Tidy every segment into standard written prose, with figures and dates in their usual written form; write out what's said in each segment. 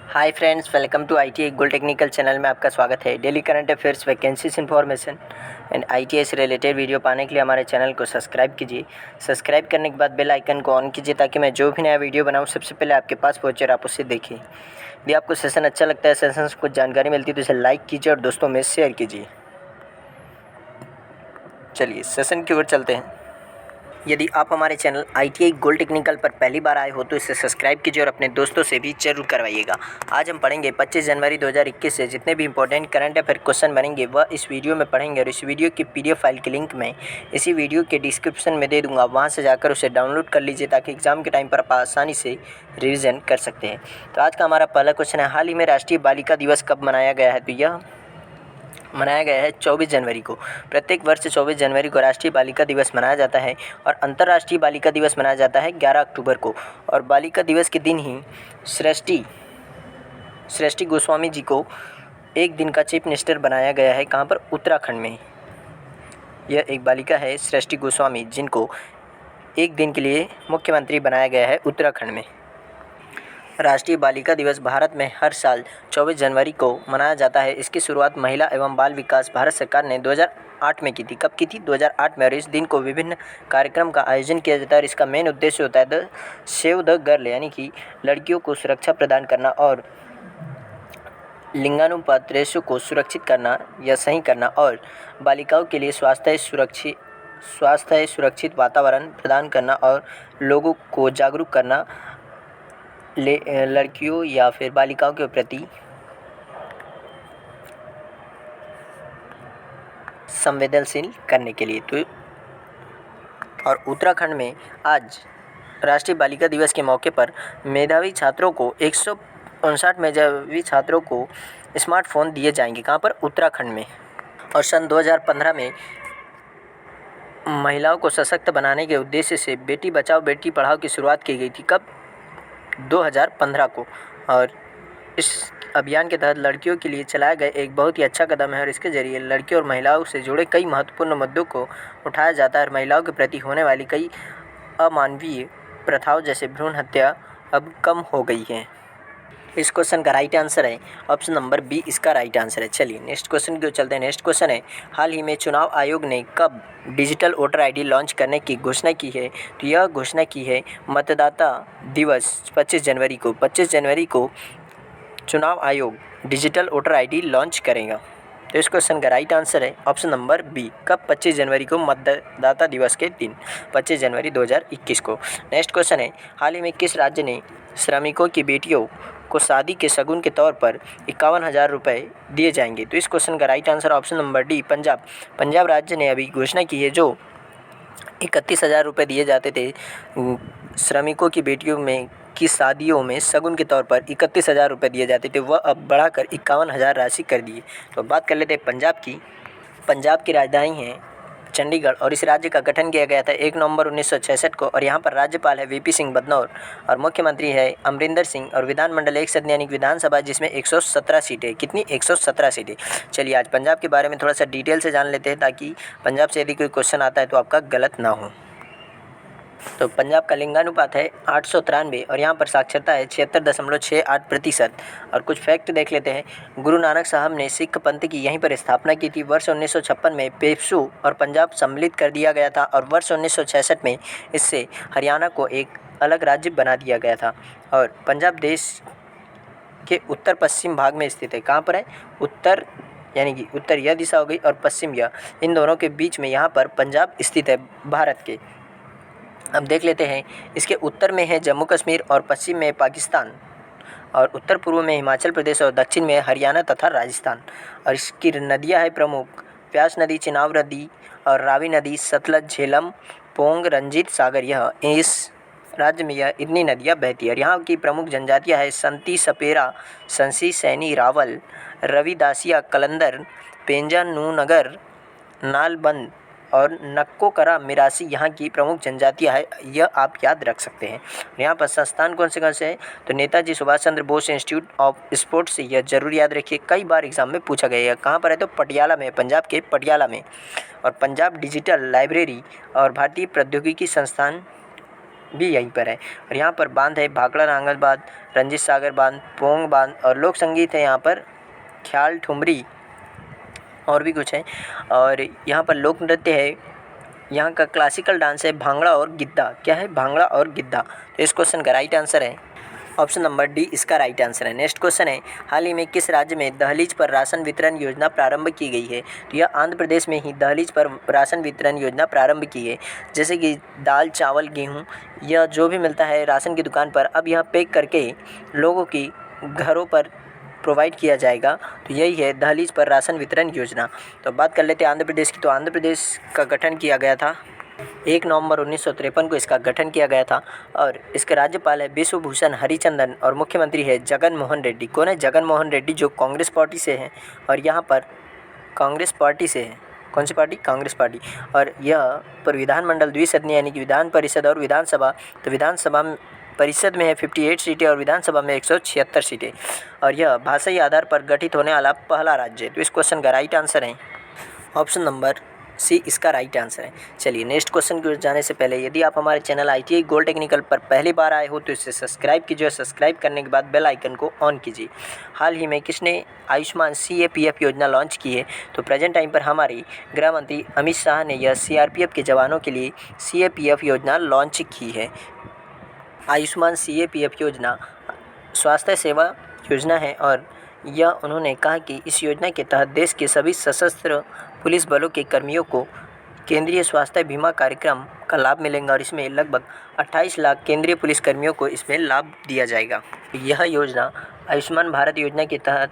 Hi friends, welcome to ITI gold technical channel में आपका स्वागत है। Daily current affairs, vacancies information and ITI से रिलेटेड वीडियो पाने के लिए हमारे चैनल को सब्सक्राइब कीजिए। सब्सक्राइब करने के बाद बेल आइकन को ऑन कीजिए ताकि मैं जो भी नया वीडियो बनाऊं सबसे पहले आपके पास पहुंचे और आप उसे देखिए। यदि आपको सेशन अच्छा लगता है, सेशन से कुछ जानकारी मिलती है तो इसे लाइक कीजिए और दोस्तों में शेयर कीजिए। चलिए सेशन की ओर चलते हैं। यदि आप हमारे चैनल आईटीआई गोल्ड टेक्निकल पर पहली बार आए हो तो इसे सब्सक्राइब कीजिए और अपने दोस्तों से भी जरूर करवाइएगा। आज हम पढ़ेंगे 25 जनवरी 2021 से जितने भी इंपॉर्टेंट करंट अफेयर क्वेश्चन बनेंगे वह इस वीडियो में पढ़ेंगे और इस वीडियो की पीडीएफ फाइल की लिंक मैं इसी वीडियो के डिस्क्रिप्शन में दे दूँगा। वहाँ से जाकर उसे डाउनलोड कर लीजिए ताकि एग्जाम के टाइम पर आप आसानी से रिविज़न कर सकते हैं। तो आज का हमारा पहला क्वेश्चन है, हाल ही में राष्ट्रीय बालिका दिवस कब मनाया गया है? तो यह मनाया गया है 24 जनवरी को। प्रत्येक वर्ष 24 जनवरी को राष्ट्रीय बालिका दिवस मनाया जाता है और अंतर्राष्ट्रीय बालिका दिवस मनाया जाता है 11 अक्टूबर को। और बालिका दिवस के दिन ही सृष्टि गोस्वामी जी को एक दिन का चीफ मिनिस्टर बनाया गया है। कहाँ पर? उत्तराखंड में। यह एक बालिका है सृष्टि गोस्वामी, जिनको एक दिन के लिए मुख्यमंत्री बनाया गया है उत्तराखंड में। राष्ट्रीय बालिका दिवस भारत में हर साल 24 जनवरी को मनाया जाता है। इसकी शुरुआत महिला एवं बाल विकास भारत सरकार ने 2008 में की थी। कब की थी? 2008 में। और इस दिन को विभिन्न कार्यक्रम का आयोजन किया जाता है और इसका मेन उद्देश्य होता है सेव द गर्ल, यानी कि लड़कियों को सुरक्षा प्रदान करना और लिंगानुपात रेशो को सुरक्षित करना या सही करना और बालिकाओं के लिए स्वास्थ्य सुरक्षित वातावरण प्रदान करना और लोगों को जागरूक करना, लड़कियों या फिर बालिकाओं के प्रति संवेदनशील करने के लिए। तो और उत्तराखंड में आज राष्ट्रीय बालिका दिवस के मौके पर मेधावी छात्रों को 159 मेधावी छात्रों को स्मार्टफोन दिए जाएंगे। कहाँ पर? उत्तराखंड में। और सन 2015 में महिलाओं को सशक्त बनाने के उद्देश्य से बेटी बचाओ बेटी पढ़ाओ की शुरुआत की गई थी। कब? 2015 को। और इस अभियान के तहत लड़कियों के लिए चलाया गया एक बहुत ही अच्छा कदम है और इसके ज़रिए लड़कियों और महिलाओं से जुड़े कई महत्वपूर्ण मुद्दों को उठाया जाता है और महिलाओं के प्रति होने वाली कई अमानवीय प्रथाओं जैसे भ्रूण हत्या अब कम हो गई है। इस क्वेश्चन का राइट आंसर है ऑप्शन नंबर बी, इसका राइट आंसर है। चलिए नेक्स्ट क्वेश्चन की ओर चलते हैं। नेक्स्ट क्वेश्चन है, हाल ही में चुनाव आयोग ने कब डिजिटल वोटर आईडी लॉन्च करने की घोषणा की है? तो यह घोषणा की है मतदाता दिवस 25 जनवरी को। 25 जनवरी को चुनाव आयोग डिजिटल वोटर आईडी लॉन्च करेगा। तो इस क्वेश्चन का राइट आंसर है ऑप्शन नंबर बी। कब? 25 जनवरी को, मतदाता दिवस के दिन, 25 जनवरी 2021 को। नेक्स्ट क्वेश्चन है, हाल ही में किस राज्य ने श्रमिकों की बेटियों को शादी के शगुन के तौर पर 51,000 रुपये दिए जाएंगे? तो इस क्वेश्चन का right answer option number D, Punjab. Punjab राज्य ने अभी घोषणा की है, जो 31,000 रुपये दिए जाते थे श्रमिकों की बेटियों में की शादियों में शगुन के तौर पर 31,000 रुपये दिए जाते थे, वह अब बढ़ाकर 51,000 राशि कर दिए। तो बात कर लेते हैं पंजाब की। पंजाब की राजधानी है चंडीगढ़ और इस राज्य का गठन किया गया था 1 नवंबर 1966 को। और यहाँ पर राज्यपाल है वीपी सिंह बदनौर और मुख्यमंत्री है अमरिंदर सिंह और विधानमंडल एक सदन यानी विधानसभा जिसमें 117 सीटें। कितनी? 117 सीटें। चलिए आज पंजाब के बारे में थोड़ा सा डिटेल से जान लेते हैं ताकि पंजाब से यदि कोई क्वेश्चन आता है तो आपका गलत ना हो। तो पंजाब का लिंगानुपात है 893 और यहाँ पर साक्षरता है 76.68%। और कुछ फैक्ट देख लेते हैं। गुरु नानक साहब ने सिख पंथ की यहीं पर स्थापना की थी। वर्ष 1956 में पेशू और पंजाब सम्मिलित कर दिया गया था और वर्ष 1966 में इससे हरियाणा को एक अलग राज्य बना दिया गया था। और पंजाब देश के उत्तर पश्चिम भाग में स्थित है। कहाँ पर है? उत्तर, यानी कि उत्तर यह दिशा हो गई और पश्चिम यह, इन दोनों के बीच में यहाँ पर पंजाब स्थित है भारत के। अब देख लेते हैं, इसके उत्तर में है जम्मू कश्मीर और पश्चिम में पाकिस्तान और उत्तर पूर्व में हिमाचल प्रदेश और दक्षिण में हरियाणा तथा राजस्थान। और इसकी नदियां है प्रमुख व्यास नदी, चिनाब नदी और रावी नदी, सतलज, झेलम, पोंग, रंजीत सागर। यह इस राज्य में यह इतनी नदियां बहती है। और यहाँ की प्रमुख जनजातियाँ है संती, सपेरा, संसी, सैनी, रावल, रविदासिया, कलंदर, पेंजा, नूनगर, नालबंद और नक्कोकरा मिरासी यहाँ की प्रमुख जनजातियाँ है। यह आप याद रख सकते हैं। यहाँ पर संस्थान कौन से हैं? तो Netaji Subhash Chandra Bose institute of sports से यह जरूर याद रखिए, कई बार एग्जाम में पूछा गया है। कहाँ पर है? तो पटियाला में, पंजाब के पटियाला में। और पंजाब डिजिटल लाइब्रेरी और भारतीय प्रौद्योगिकी संस्थान भी यहीं पर है। और यहाँ पर बांध है भाखड़ा नांगल बांध, रंजीत सागर बांध, पोंग बांध और लोक संगीत है यहाँ पर ख्याल ठुमरी और भी कुछ है। और यहाँ पर लोक नृत्य है, यहाँ का क्लासिकल डांस है भांगड़ा और गिद्दा। क्या है? भांगड़ा और गिद्दा। तो इस क्वेश्चन का राइट आंसर है ऑप्शन नंबर डी, इसका राइट आंसर है। नेक्स्ट क्वेश्चन है, हाल ही में किस राज्य में दहलीज पर राशन वितरण योजना प्रारंभ की गई है? तो यह आंध्र प्रदेश में ही दहलीज पर राशन वितरण योजना प्रारंभ की है। जैसे कि दाल, चावल, गेहूँ, यह जो भी मिलता है राशन की दुकान पर, अब यह पैक करके लोगों की घरों पर प्रोवाइड किया जाएगा। तो यही है दहलीज पर राशन वितरण योजना। तो बात कर लेते हैं आंध्र प्रदेश की। तो आंध्र प्रदेश का गठन किया गया था 1 नवंबर 1953 को इसका गठन किया गया था। और इसके राज्यपाल है बिश्वभूषण हरिचंदन और मुख्यमंत्री है जगन मोहन रेड्डी। कौन है? जगन मोहन रेड्डी, जो कांग्रेस पार्टी से हैं। और यहाँ पर कांग्रेस पार्टी से है। कौन सी पार्टी? कांग्रेस पार्टी। और यह पर विधानमंडल द्विसदनीय यानी कि विधान परिषद और विधानसभा। तो विधानसभा परिषद में है 58 सीटें और विधानसभा में 176 सीटें। और यह भाषाई आधार पर गठित होने वाला पहला राज्य है। तो इस क्वेश्चन का राइट आंसर है ऑप्शन नंबर सी, इसका राइट आंसर है। चलिए नेक्स्ट क्वेश्चन की ओर जाने से पहले यदि आप हमारे चैनल ITI गोल्ड टेक्निकल पर पहली बार आए हो तो इसे सब्सक्राइब कीजिए। सब्सक्राइब करने के बाद बेल आइकन को ऑन कीजिए। हाल ही में किसने आयुष्मान CAPF योजना लॉन्च की है? तो प्रेजेंट टाइम पर हमारे गृह मंत्री अमित शाह ने यह CRPF के जवानों के लिए CAPF योजना लॉन्च की है। आयुष्मान CAPF योजना स्वास्थ्य सेवा योजना है और यह उन्होंने कहा कि इस योजना के तहत देश के सभी सशस्त्र पुलिस बलों के कर्मियों को केंद्रीय स्वास्थ्य बीमा कार्यक्रम का लाभ मिलेगा और इसमें लगभग 28 लाख केंद्रीय पुलिस कर्मियों को इसमें लाभ दिया जाएगा। यह योजना आयुष्मान भारत योजना के तहत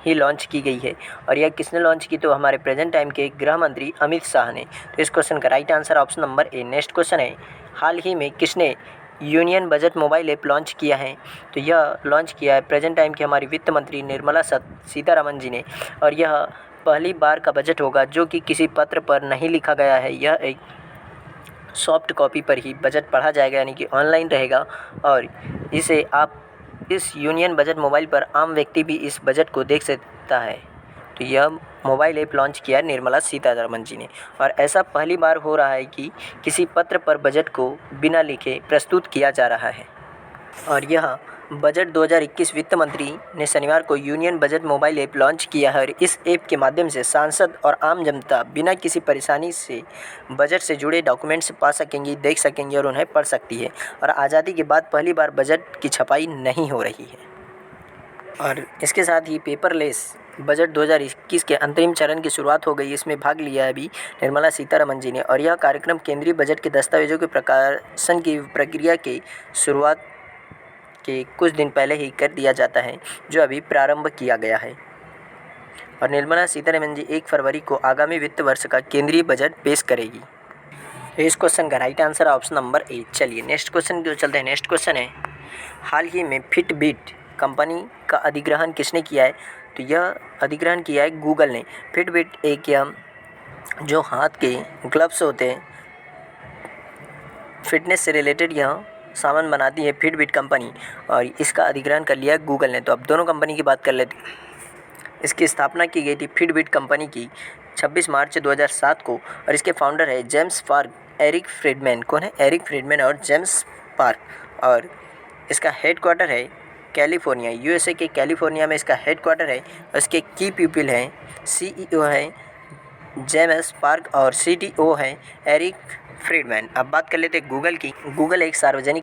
ही लॉन्च की गई है। और यह किसने लॉन्च की? तो हमारे प्रेजेंट टाइम के गृह मंत्री अमित शाह ने। तो इस क्वेश्चन का right answer option number A. Next question है, हाल ही में किसने union budget mobile app launch किया है? तो यह लॉन्च किया है प्रेजेंट टाइम की हमारी वित्त मंत्री निर्मला सीतारमण जी ने। और यह पहली बार का बजट होगा जो कि किसी पत्र पर नहीं लिखा गया है। यह एक सॉफ्ट कॉपी पर ही बजट पढ़ा जाएगा यानी कि ऑनलाइन रहेगा। और इसे आप इस यूनियन बजट मोबाइल पर आम व्यक्ति भी इस बजट को देख सकता है। तो यह मोबाइल ऐप लॉन्च किया है निर्मला सीतारमण जी ने। और ऐसा पहली बार हो रहा है कि किसी पत्र पर बजट को बिना लिखे प्रस्तुत किया जा रहा है। और यह बजट 2021 वित्त मंत्री ने शनिवार को union budget mobile app launch किया है। और इस ऐप के माध्यम से सांसद और आम जनता बिना किसी परेशानी से बजट से जुड़े डॉक्यूमेंट्स पा सकेंगी, देख सकेंगी और उन्हें पढ़ सकती है। और आज़ादी के बाद पहली बार बजट की छपाई नहीं हो रही है। और इसके साथ ही पेपरलेस बजट 2021 के अंतरिम चरण की शुरुआत हो गई। इसमें भाग लिया है अभी निर्मला सीतारमण जी ने। और यह कार्यक्रम केंद्रीय बजट के दस्तावेजों के प्रकाशन की प्रक्रिया की शुरुआत के कुछ दिन पहले ही कर दिया जाता है, जो अभी प्रारंभ किया गया है। और निर्मला सीतारमण जी 1 फरवरी को आगामी वित्त वर्ष का केंद्रीय बजट पेश करेगी। तो इस क्वेश्चन का right answer option number A. चलिए नेक्स्ट क्वेश्चन की ओर चलते हैं। नेक्स्ट क्वेश्चन है, हाल ही में फिटबिट कंपनी का अधिग्रहण किसने किया है? तो यह अधिग्रहण किया है गूगल ने। फिटबिट एक यह जो हाथ के ग्लव्स होते हैं, फिटनेस से रिलेटेड यह सामान बनाती है फिटबिट कंपनी, और इसका अधिग्रहण कर लिया है गूगल ने। तो अब दोनों कंपनी की बात कर लेते हैं। इसकी स्थापना की गई थी फिटबिट कंपनी की 26 मार्च 2007 को। और इसके फाउंडर है जेम्स पार्क, एरिक फ्रीडमैन। कौन है? एरिक फ्रीडमैन और जेम्स पार्क। और इसका हेडक्वार्टर है कैलिफोर्निया, USA के कैलिफोर्निया में इसका हेडक्वार्टर है। और इसके की पीपल हैं, CEO हैं जेम्स पार्क और CTO हैं एरिक फ्रीडमैन। अब बात कर लेते हैं गूगल की। गूगल एक सार्वजनिक